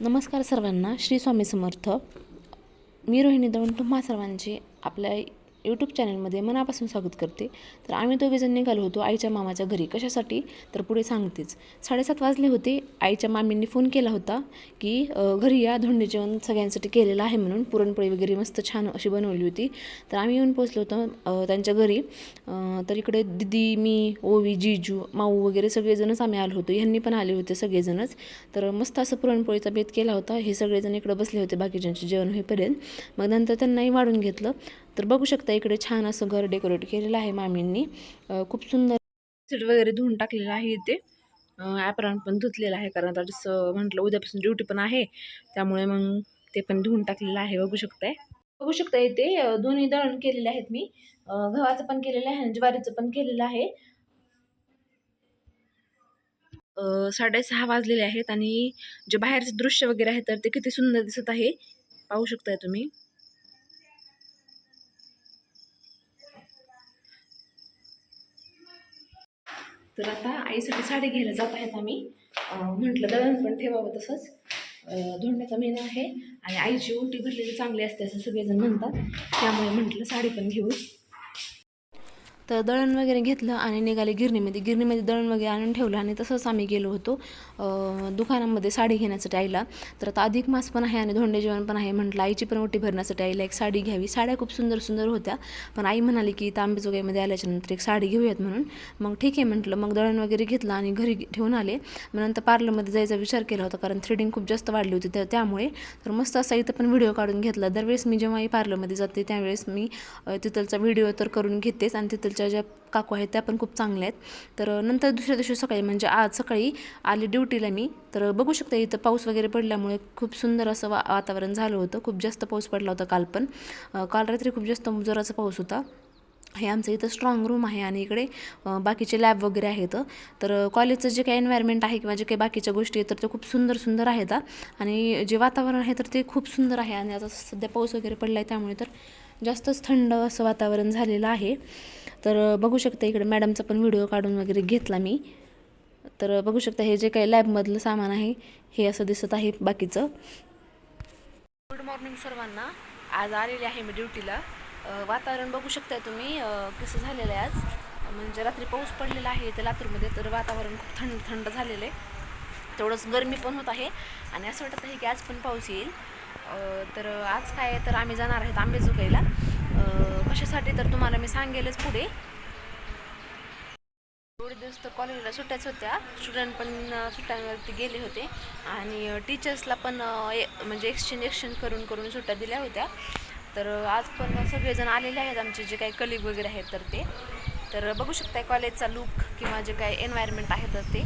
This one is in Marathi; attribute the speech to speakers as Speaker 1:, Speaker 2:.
Speaker 1: नमस्कार सर्वांना. श्री स्वामी समर्थ. मी रोहिणी दवण तुम्हा सर्वांचे आपल्या यूट्यूब चॅनलमध्ये मनापासून स्वागत करते. तर आम्ही दोघेजण निघालो होतो आईच्या मामाच्या घरी. कशासाठी तर पुढे सांगतेच. 7:30 वाजले होते. आईच्या मामींनी फोन केला होता की घरी या, धोंडे जेवण सगळ्यांसाठी केलेलं आहे म्हणून. पुरणपोळी वगैरे मस्त छान अशी बनवली होती. तर आम्ही येऊन पोचलो होतो त्यांच्या घरी. तर इकडे दिदी, मी, ओवी, जीजू, माऊ वगैरे सगळेजणच आम्ही आलो होतो. ह्यांनी पण आले होते सगळेजणच. तर मस्त असं पुरणपोळीचा बेत केला होता. हे सगळेजण इकडे बसले होते बाकीच्यांचे जेवण होईपर्यंत. मग नंतर त्यांनाही वाढून घेतलं. तर बघू शकता इकडे छान असं घर डेकोरेट केलेलं आहे मामींनी. खूप सुंदर सीट वगैरे धुवून टाकलेलं आहे इथे. ॲप्रॉन पण धुतलेलं आहे, कारण आता जसं म्हटलं उद्यापासून ड्युटी पण आहे, त्यामुळे मग ते पण धुवून टाकलेलं आहे. बघू शकता इथे दोन्ही दळण केलेले आहेत मी. गव्हाचं पण केलेलं आहे आणि ज्वारीचं पण केलेलं आहे. 6:30 वाजलेले आहेत आणि जे बाहेरचे दृश्य वगैरे आहे तर ते किती सुंदर दिसत आहे, पाहू शकताय तुम्ही. तर आता आईसाठी साडी घ्यायला जात आहेत आम्ही. म्हटलं दळण पण ठेवावं तसंच. धोंड्याचा महिना आहे आणि आईची उलटी भरलेली चांगली असते असं सगळेजण म्हणतात, त्यामुळे म्हटलं साडी पण घेऊ. तर दळण वगैरे घेतलं आणि निघाले गिरणीमध्ये दळण वगैरे आणून ठेवलं आणि तसंच आम्ही गेलो होतो दुकानामध्ये साडी घेण्यासाठी आईला. तर आता अधिक मास पण आहे आणि धोंडे जेवण पण आहे. म्हटलं आईची पण ओटी भरण्यासाठी आईला एक साडी घ्यावी. साड्या खूप सुंदर सुंदर होत्या, पण आई म्हणाली की तांबेजोगाईमध्ये आल्याच्यानंतर एक साडी घेऊयात म्हणून. मग ठीक आहे म्हटलं. मग दळण वगैरे घेतलं आणि घरी ठेवून आले. मग नंतर पार्लरमध्ये जायचा विचार केला होता, कारण थ्रेडिंग खूप जास्त वाढली होती त्यामुळे. तर मस्त असा इथं पण व्हिडिओ काढून घेतला. दरवेळेस मी जेव्हाही पार्लरमध्ये जाते त्यावेळेस मी तिथलचा व्हिडिओ तर करून घेतेच आणि तिथलच्या ज्या काकू आहेत त्या पण खूप चांगल्या आहेत. तर नंतर दुसऱ्या दिवशी सकाळी, म्हणजे आज सकाळी आले ड्युटीला मी. तर बघू शकता इथं पाऊस वगैरे पडल्यामुळे खूप सुंदर असं वातावरण झालं होतं. खूप जास्त पाऊस पडला होता काल पण. काल रात्री खूप जास्त जोराचा पाऊस होता. हे आमचं इथं स्ट्रॉंग रूम आहे आणि इकडे बाकीचे लॅब वगैरे आहेत. तर कॉलेजचं जे काही एन्व्हायरमेंट आहे किंवा जे काही बाकीच्या गोष्टी आहेत तर ते खूप सुंदर सुंदर आहेत. आणि जे वातावरण आहे तर ते खूप सुंदर आहे. आणि आता सध्या पाऊस वगैरे पडला आहे त्यामुळे तर जास्तच थंड असं वातावरण झालेलं आहे. तर बघू शकता इकडे मॅडमचा पण व्हिडिओ काढून वगैरे घेतला मी. तर बघू शकता हे जे काही लॅबमधलं सामान आहे हे असं दिसत आहे बाकीचं. गुड मॉर्निंग सर्वांना. आज आलेले आहे मी ड्युटीला. वातावरण बघू शकताय तुम्ही कसं झालेलं आहे आज. म्हणजे रात्री पाऊस पडलेला आहे इथे लातूरमध्ये, तर वातावरण खूप थंड थंड झालेलं आहे. तेवढंच गरमी पण होत आहे आणि असं वाटत आहे की आज पण पाऊस येईल. तर आज काय तर आम्ही जाणार आहेत आंबेजोगाईला. कशासाठी तर तुम्हाला मी सांगेलच पुढे. थोडे दिवस तर कॉलेजला सुट्ट्याच होत्या. स्टुडंट पण सुट्ट्यांवरती गेले होते आणि टीचर्सला पण म्हणजे एक्सचेंज करून करून सुट्ट्या दिल्या होत्या. तर आज पण सगळेजण आलेले आहेत आमचे जे काही कलिग वगैरे आहेत तर ते. तर बघू शकताय कॉलेजचा लुक किंवा जे काही एन्व्हायरमेंट आहे तर ते.